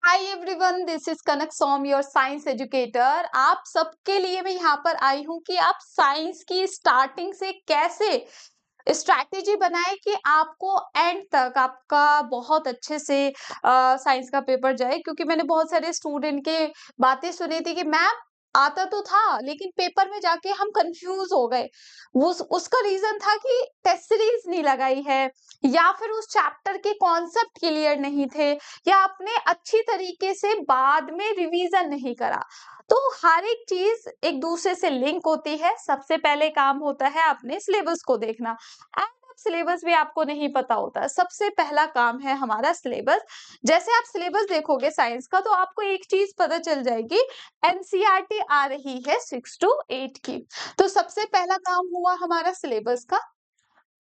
Hi everyone, this is Kanak Som, your science educator. आप सबके लिए मैं यहाँ पर आई हूँ कि आप साइंस की स्टार्टिंग से कैसे स्ट्रैटेजी बनाए कि आपको एंड तक आपका बहुत अच्छे से साइंस का पेपर जाए। क्योंकि मैंने बहुत सारे स्टूडेंट के बातें सुनी थी कि मैम आता तो था लेकिन पेपर में जाके हम कंफ्यूज हो गए। वो उसका रीजन था कि टेस्ट सीरीज नहीं लगाई है, या फिर उस चैप्टर के कॉन्सेप्ट क्लियर नहीं थे, या आपने अच्छी तरीके से बाद में रिवीजन नहीं करा। तो हर एक चीज एक दूसरे से लिंक होती है। सबसे पहले काम होता है अपने सिलेबस को देखना। सिलेबस भी आपको नहीं पता होता, सबसे पहला काम है हमारा सिलेबस। जैसे आप सिलेबस देखोगे साइंस का तो आपको एक चीज पता चल जाएगी, एनसीईआरटी आ रही है 6 to 8 की। तो सबसे पहला काम हुआ हमारा सिलेबस का।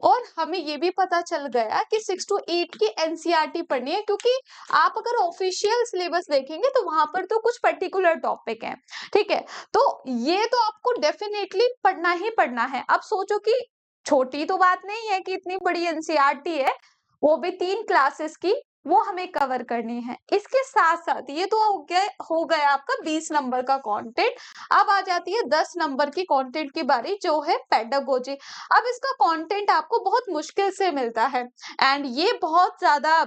और हमें ये भी पता चल गया कि 6 to 8 की एनसीईआरटी पढ़नी है, क्योंकि आप अगर ऑफिशियल सिलेबस देखेंगे तो वहां पर तो कुछ पर्टिकुलर टॉपिक है। ठीक है, तो ये तो आपको डेफिनेटली पढ़ना ही पढ़ना है। अब सोचो कि छोटी तो बात नहीं है कि इतनी बड़ी एनसीईआरटी है, वो भी 3 क्लासेस की, वो हमें कवर करनी है। इसके साथ साथ ये तो हो गया आपका 20 नंबर का कंटेंट। अब आ जाती है 10 नंबर की कंटेंट की बारी, जो है पेडागोजी। अब इसका कंटेंट आपको बहुत मुश्किल से मिलता है, एंड ये बहुत ज्यादा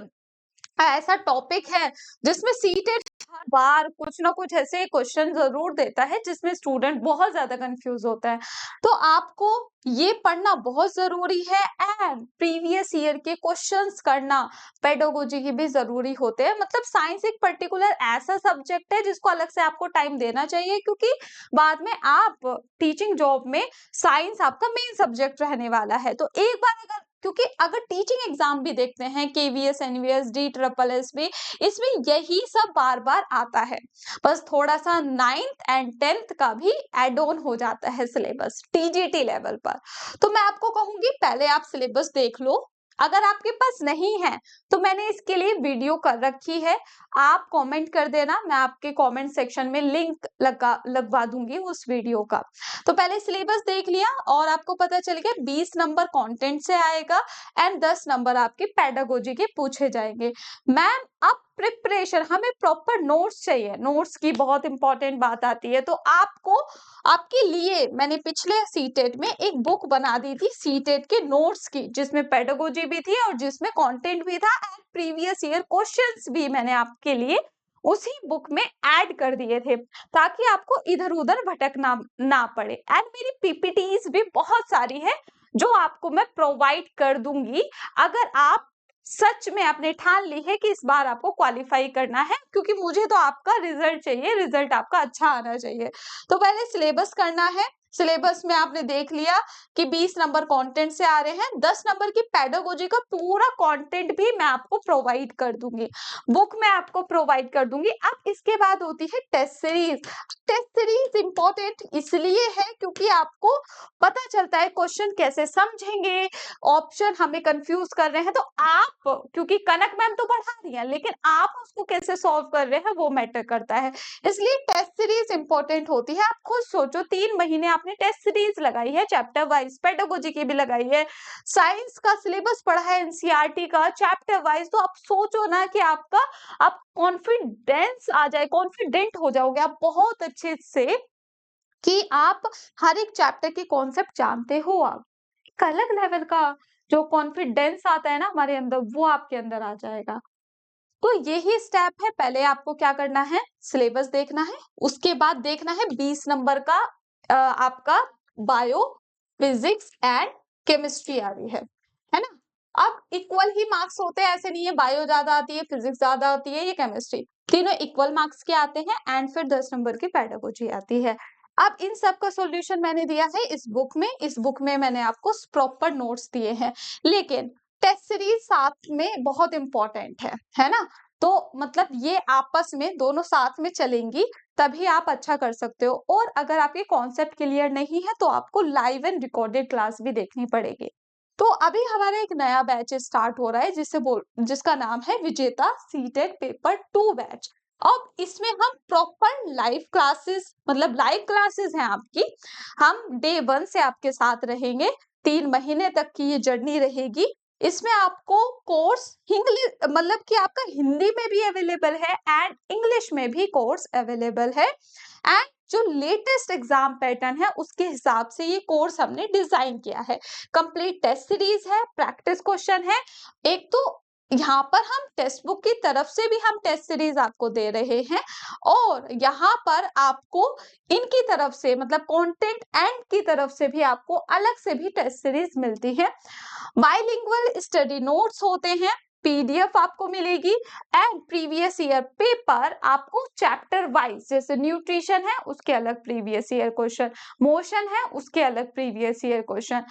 ऐसा टॉपिक है जिसमें सीटेट हर बार कुछ ना कुछ ऐसे क्वेश्चन जरूर देता है जिसमें स्टूडेंट बहुत ज्यादा कंफ्यूज होता है। तो आपको ये पढ़ना बहुत जरूरी है, एंड प्रीवियस ईयर के क्वेश्चंस करना पेडागोजी की भी जरूरी होते हैं। मतलब साइंस एक पर्टिकुलर ऐसा सब्जेक्ट है जिसको अलग से आपको टाइम देना चाहिए, क्योंकि बाद में आप टीचिंग जॉब में साइंस आपका मेन सब्जेक्ट रहने वाला है। तो एक बार अगर, क्योंकि अगर टीचिंग एग्जाम भी देखते हैं KVS, NVS, D triple S भी, इसमें यही सब बार बार आता है। बस थोड़ा सा 9th and 10th का भी एड ऑन हो जाता है सिलेबस टीजीटी लेवल पर। तो मैं आपको कहूंगी पहले आप सिलेबस देख लो। अगर आपके पास नहीं है तो मैंने इसके लिए वीडियो कर रखी है, आप कमेंट कर देना, मैं आपके कमेंट सेक्शन में लिंक लगवा दूंगी उस वीडियो का। तो पहले सिलेबस देख लिया और आपको पता चल गया 20 नंबर कंटेंट से आएगा एंड 10 नंबर आपके पेडागोजी के पूछे जाएंगे। मैम अब प्रिपरेशन, हमें प्रॉपर नोट्स चाहिए, नोट्स की बहुत इंपॉर्टेंट बात आती है। तो आपको, आपके लिए मैंने पिछले सीटेट में एक बुक बना दी थी सीटेट के नोट्स की, जिसमें पेडागोजी भी थी और जिसमें कंटेंट भी था, एंड प्रीवियस ईयर क्वेश्चंस भी मैंने आपके लिए उसी बुक में ऐड कर दिए थे, ताकि आपको इधर उधर भटकना ना पड़े। एंड मेरी पीपीटीज भी बहुत सारी है जो आपको मैं प्रोवाइड कर दूंगी, अगर आप सच में आपने ठान ली है कि इस बार आपको क्वालिफाई करना है, क्योंकि मुझे तो आपका रिजल्ट चाहिए, रिजल्ट आपका अच्छा आना चाहिए। तो पहले सिलेबस करना है। सिलेबस में आपने देख लिया कि 20 नंबर कंटेंट से आ रहे हैं, 10 नंबर की पेडागोजी का पूरा कंटेंट भी मैं आपको प्रोवाइड कर दूंगी, बुक में आपको प्रोवाइड कर दूंगी। अब इसके बाद होती है test series. Test series important इसलिए है क्योंकि आपको पता चलता है क्वेश्चन कैसे समझेंगे, ऑप्शन हमें कंफ्यूज कर रहे हैं तो आप, क्योंकि कनक मैम तो पढ़ा रही है लेकिन आप उसको कैसे सॉल्व कर रहे हैं वो मैटर करता है। इसलिए टेस्ट सीरीज इंपॉर्टेंट होती है। आप खुद सोचो, 3 महीने आपने टेस्ट सीरीज लगाई है, चैप्टर वाइज पेडागोजी की भी लगाई है, साइंस का सिलेबस पढ़ा है एनसीईआरटी का चैप्टर वाइज। तो आप सोचो ना कि आपका, आप कॉन्फिडेंस आ जाए, कॉन्फिडेंट हो जाओगे आप बहुत अच्छे से कि आप हर एक चैप्टर के कॉन्सेप्ट जानते हो। आप एक अलग लेवल का जो कॉन्फिडेंस आता है ना हमारे अंदर, वो आपके अंदर आ जाएगा। तो यही स्टेप है, पहले आपको क्या करना है, सिलेबस देखना है, उसके बाद देखना है 20 नंबर का आपका बायो, फिजिक्स एंड केमिस्ट्री आ रही है ना। अब इक्वल ही मार्क्स होते हैं, ऐसे नहीं है बायो ज्यादा आती है, फिजिक्स ज्यादा आती है, ये केमिस्ट्री, तीनों इक्वल मार्क्स के आते हैं, एंड फिर 10 नंबर की पेडागोजी आती है। अब इन सब का सॉल्यूशन मैंने दिया है इस बुक में, इस बुक में मैंने आपको प्रॉपर नोट्स दिए हैं। लेकिन टेस्ट सीरीज साथ में बहुत इंपॉर्टेंट है ना। तो मतलब ये आपस में दोनों साथ में चलेंगी, तभी आप अच्छा कर सकते हो। और अगर आपके कॉन्सेप्ट क्लियर नहीं है तो आपको लाइव एंड रिकॉर्डेड क्लास भी देखनी पड़ेगी। तो अभी हमारा एक नया बैच स्टार्ट हो रहा है जिसका नाम है विजेता सीटेट पेपर 2 बैच। अब इसमें हम प्रॉपर लाइव क्लासेस, मतलब लाइव क्लासेस हैं आपकी, हम डे 1 से आपके साथ रहेंगे, 3 महीने तक की ये जर्नी रहेगी। इसमें आपको कोर्स इंग्लिश मतलब कि आपका हिंदी में भी अवेलेबल है एंड इंग्लिश में भी कोर्स अवेलेबल है। एंड जो लेटेस्ट एग्जाम पैटर्न है उसके हिसाब से ये कोर्स हमने डिजाइन किया है। कंप्लीट टेस्ट सीरीज है, प्रैक्टिस क्वेश्चन है। एक तो यहाँ पर हम टेक्स्ट बुक की तरफ से भी हम टेस्ट सीरीज आपको दे रहे हैं और यहाँ पर आपको इनकी तरफ से मतलब कंटेंट एंड की तरफ से भी आपको अलग से भी टेस्ट सीरीज मिलती है। बाइलिंगुअल स्टडी नोट्स होते हैं, पीडीएफ आपको मिलेगी एंड प्रीवियस ईयर पेपर आपको चैप्टर वाइज, जैसे न्यूट्रिशन है उसके अलग प्रीवियस ईयर क्वेश्चन, मोशन है उसके अलग प्रीवियस ईयर क्वेश्चन।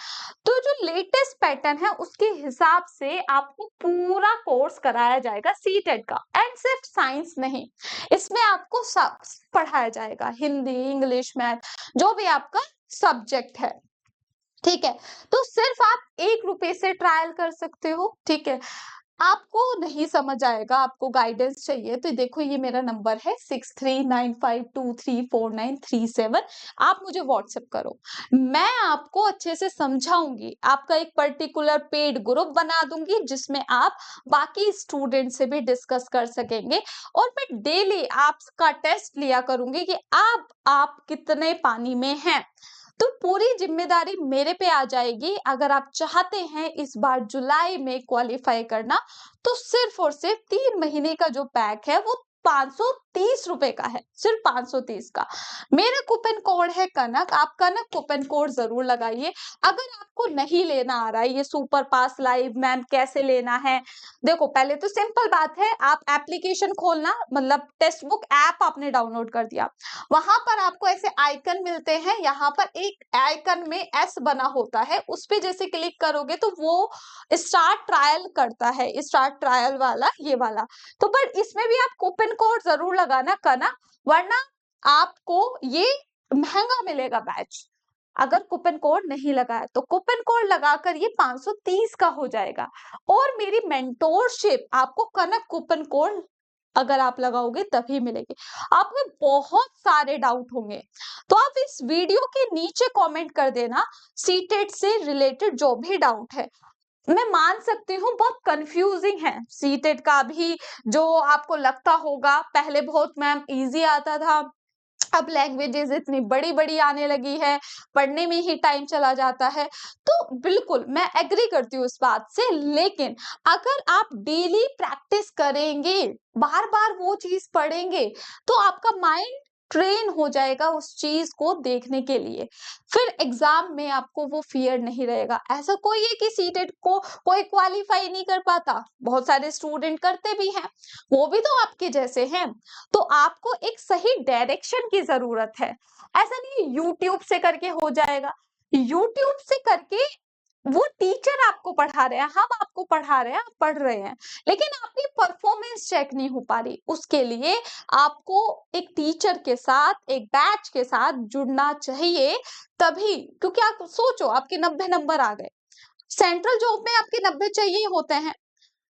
तो जो लेटेस्ट पैटर्न है उसके हिसाब से आपको पूरा कोर्स कराया जाएगा सीटेट का। एंड सिर्फ साइंस नहीं, इसमें आपको सब पढ़ाया जाएगा, हिंदी, इंग्लिश, मैथ, जो भी आपका सब्जेक्ट है। ठीक है, तो सिर्फ आप 1 रुपए से ट्रायल कर सकते हो। ठीक है, आपको नहीं समझ आएगा, आपको गाइडेंस चाहिए तो देखो ये मेरा नंबर है 6395234937। आप मुझे व्हाट्सएप करो, मैं आपको अच्छे से समझाऊंगी। आपका एक पर्टिकुलर पेड ग्रुप बना दूंगी जिसमें आप बाकी स्टूडेंट से भी डिस्कस कर सकेंगे और मैं डेली आपका टेस्ट लिया करूंगी कि आप कितने पानी में हैं। तो पूरी जिम्मेदारी मेरे पे आ जाएगी। अगर आप चाहते हैं इस बार जुलाई में क्वालिफाई करना तो सिर्फ और सिर्फ 3 महीने का जो पैक है वो 530 रुपए का है, सिर्फ 530 का। मेरा कूपन कोड है कनक, आप कनक कूपन कोड जरूर लगाइए। अगर आपको नहीं लेना आ रहा है ये सुपर पास लाइव मैम कैसे लेना है, देखो पहले तो सिंपल बात है, आप एप्लीकेशन खोलना, मतलब टेक्स्ट बुक ऐप आपने डाउनलोड कर दिया, वहां पर आपको ऐसे आइकन मिलते हैं, यहाँ पर एक आइकन में एस बना होता है, उस पे जैसे क्लिक करोगे तो वो स्टार्ट ट्रायल करता है, स्टार्ट ट्रायल वाला ये वाला। तो पर इसमें भी आप कूपन कोड जरूर लगाना करना, वरना आपको ये महंगा मिलेगा बैच। अगर कूपन कोड नहीं लगाया तो कूपन कोड लगाकर ये 530 का हो जाएगा। और मेरी मेंटोरशिप आपको कनक कूपन कोड अगर आप लगाओगे तभी मिलेगी। आप में बहुत सारे डाउट होंगे तो आप इस वीडियो के नीचे कमेंट कर देना, सीटेट से रिलेटेड जो भी डाउट है। मैं मान सकती हूँ बहुत कंफ्यूजिंग है सीटेट का भी, जो आपको लगता होगा पहले बहुत मैम इजी आता था, अब लैंग्वेजेस इतनी बड़ी बड़ी आने लगी है, पढ़ने में ही टाइम चला जाता है। तो बिल्कुल मैं एग्री करती हूँ इस बात से, लेकिन अगर आप डेली प्रैक्टिस करेंगे, बार बार वो चीज पढ़ेंगे तो आपका माइंड ट्रेन हो जाएगा उस चीज को देखने के लिए, फिर एग्जाम में आपको वो फियर नहीं रहेगा। ऐसा कोई है कि सीटेट को कोई क्वालिफाई नहीं कर पाता, बहुत सारे स्टूडेंट करते भी हैं, वो भी तो आपके जैसे हैं। तो आपको एक सही डायरेक्शन की जरूरत है। ऐसा नहीं यूट्यूब से करके हो जाएगा, यूट्यूब से करके वो टीचर आपको पढ़ा रहे हैं, हम आपको पढ़ा रहे हैं, आप पढ़ रहे हैं, लेकिन आपकी परफॉर्मेंस चेक नहीं हो पा रही। उसके लिए आपको एक टीचर के साथ, एक बैच के साथ जुड़ना चाहिए तभी, क्योंकि आप सोचो आपके 90 नंबर आ गए, सेंट्रल जॉब में आपके 90 चाहिए होते हैं,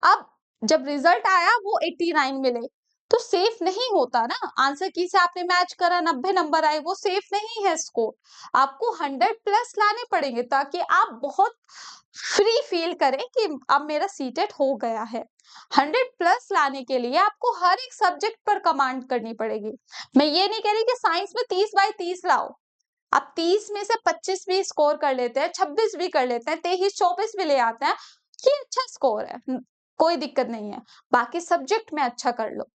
अब जब रिजल्ट आया वो 89 मिले तो सेफ नहीं होता ना, आंसर की से आपने मैच करा 90 नंबर आए, वो सेफ नहीं है स्कोर। आपको 100 प्लस लाने पड़ेंगे ताकि आप बहुत फ्री फील करें कि अब मेरा सीटेट हो गया है। 100 प्लस लाने के लिए आपको हर एक सब्जेक्ट पर कमांड करनी पड़ेगी। मैं ये नहीं कह रही कि साइंस में 30/30 लाओ, आप 30 में से 25 भी स्कोर कर लेते हैं, 26 भी कर लेते हैं, 23-24 भी ले आते हैं, ये अच्छा स्कोर है, कोई दिक्कत नहीं है। बाकी सब्जेक्ट में अच्छा कर लो।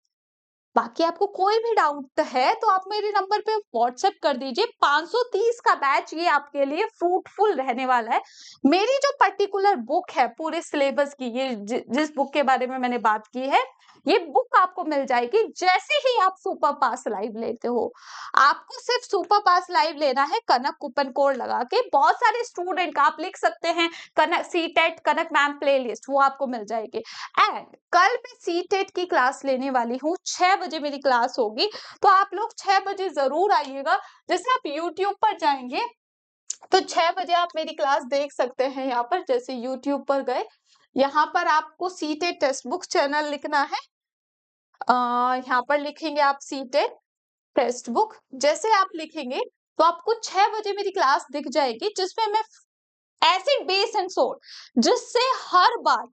बाकी आपको कोई भी डाउट है तो आप मेरे नंबर पे व्हाट्सएप कर दीजिए। 530 का बैच ये आपके लिए फ्रूटफुल रहने वाला है। मेरी जो पर्टिकुलर बुक है पूरे सिलेबस की, ये जिस बुक के बारे में मैंने बात की है, ये बुक आपको मिल जाएगी जैसे ही आप सुपर पास लाइव लेते हो। आपको सिर्फ सुपर पास लाइव लेना है कनक कूपन कोड लगा के। बहुत सारे स्टूडेंट का आप लिख सकते हैं कनक सीटेट कनक मैम प्लेलिस्ट, वो आपको मिल जाएगी। एंड कल मैं सीटेट की क्लास लेने वाली हूँ, 6 बजे मेरी क्लास होगी, तो आप लोग 6 बजे जरूर आइएगा। जैसे आप यूट्यूब पर जाएंगे तो 6 बजे आप मेरी क्लास देख सकते हैं। यहाँ पर जैसे यूट्यूब पर गए, यहाँ पर आपको सीटेट टेक्स्ट बुक चैनल लिखना है, यहाँ पर लिखेंगे आप सीटेट टेक्स्ट बुक, जैसे आप लिखेंगे तो आपको 6 बजे मेरी क्लास दिख जाएगी जिसमें मैं एसिड बेस एंड सोल्ट, जिससे हर बार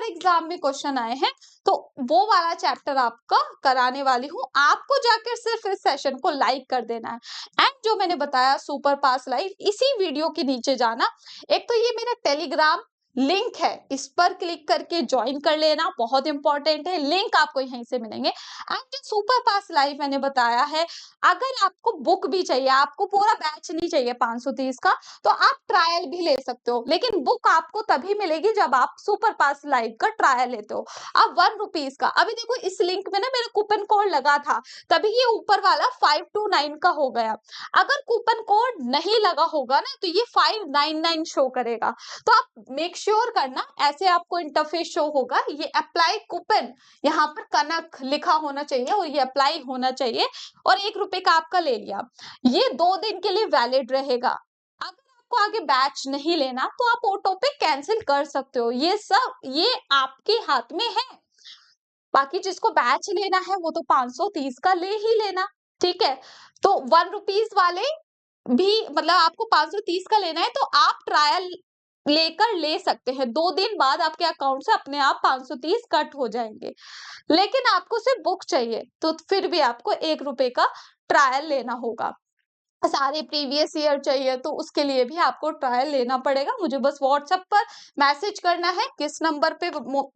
एग्जाम में क्वेश्चन आए हैं, तो वो वाला चैप्टर आपका कराने वाली हूँ। आपको जाकर सिर्फ इस सेशन को लाइक कर देना है। एंड जो मैंने बताया सुपर पास लाइव, इसी वीडियो के नीचे जाना, एक तो ये मेरा टेलीग्राम लिंक है, इस पर क्लिक करके ज्वाइन कर लेना, बहुत इंपॉर्टेंट है, लिंक आपको यहीं से मिलेंगे। एंड जो सुपर पास लाइव मैंने बताया है, अगर आपको बुक भी चाहिए, आपको पूरा बैच नहीं चाहिए 530 का, तो आप ट्रायल भी ले सकते हो, लेकिन बुक आपको तभी मिलेगी जब आप सुपर पास लाइव का ट्रायल लेते हो। अब 1 रुपीज का, अभी देखो इस लिंक में ना मेरा कूपन कोड लगा था, तभी ये ऊपर वाला 529 का हो गया। अगर कूपन कोड नहीं लगा होगा ना, तो ये 599 शो करेगा। तो आप मेक श्योर करना, ऐसे आपको इंटरफेस शो होगा, ये अप्लाई कूपन यहाँ पर कनक लिखा होना चाहिए और ये अप्लाई होना चाहिए, और 1 रुपए का आपका ले लिया। ये 2 दिन के लिए वैलिड रहेगा। अगर आपको आगे बैच नहीं लेना तो आप ऑटो पे कैंसिल कर सकते हो, ये आपके हाथ में है। बाकी जिसको बैच लेना है वो तो 530 का ले ही लेना, ठीक है। तो 1 रुपीज वाले भी, मतलब आपको 530 का लेना है तो आप ट्रायल लेकर ले सकते हैं। 2 दिन बाद आपके अकाउंट से अपने आप 530 कट हो जाएंगे। लेकिन आपको सिर्फ बुक चाहिए, तो फिर भी आपको 1 रुपए का ट्रायल लेना होगा। सारे प्रीवियस ईयर चाहिए तो उसके लिए भी आपको ट्रायल लेना पड़ेगा। मुझे बस व्हाट्सएप पर मैसेज करना है। किस नंबर पे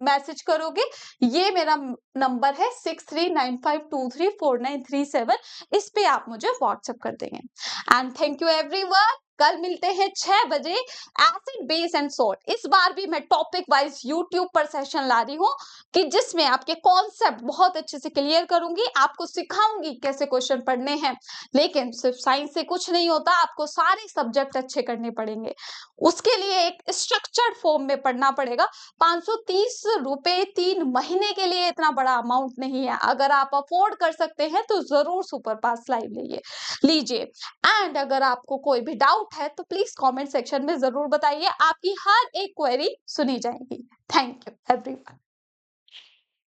मैसेज करोगे? ये मेरा नंबर है 6395234937। इस पे आप मुझे व्हाट्सएप कर देंगे। And thank you everyone. कल मिलते हैं 6 बजे, एसिड बेस एंड सोल्ट। इस बार भी मैं टॉपिक वाइज यूट्यूब पर सेशन ला रही हूँ, कि जिसमें आपके कॉन्सेप्ट बहुत अच्छे से क्लियर करूंगी, आपको सिखाऊंगी कैसे क्वेश्चन पढ़ने हैं। लेकिन सिर्फ साइंस से कुछ नहीं होता, आपको सारे सब्जेक्ट अच्छे करने पड़ेंगे। उसके लिए एक स्ट्रक्चर्ड फॉर्म में पढ़ना पड़ेगा। 530 रुपए 3 महीने के लिए इतना बड़ा अमाउंट नहीं है। अगर आप अफोर्ड कर सकते हैं तो जरूर सुपर पास लाइव लीजिए। एंड अगर आपको कोई भी डाउट है तो प्लीज कमेंट सेक्शन में जरूर बताइए, आपकी हर एक क्वेरी सुनी जाएगी। Thank you everyone.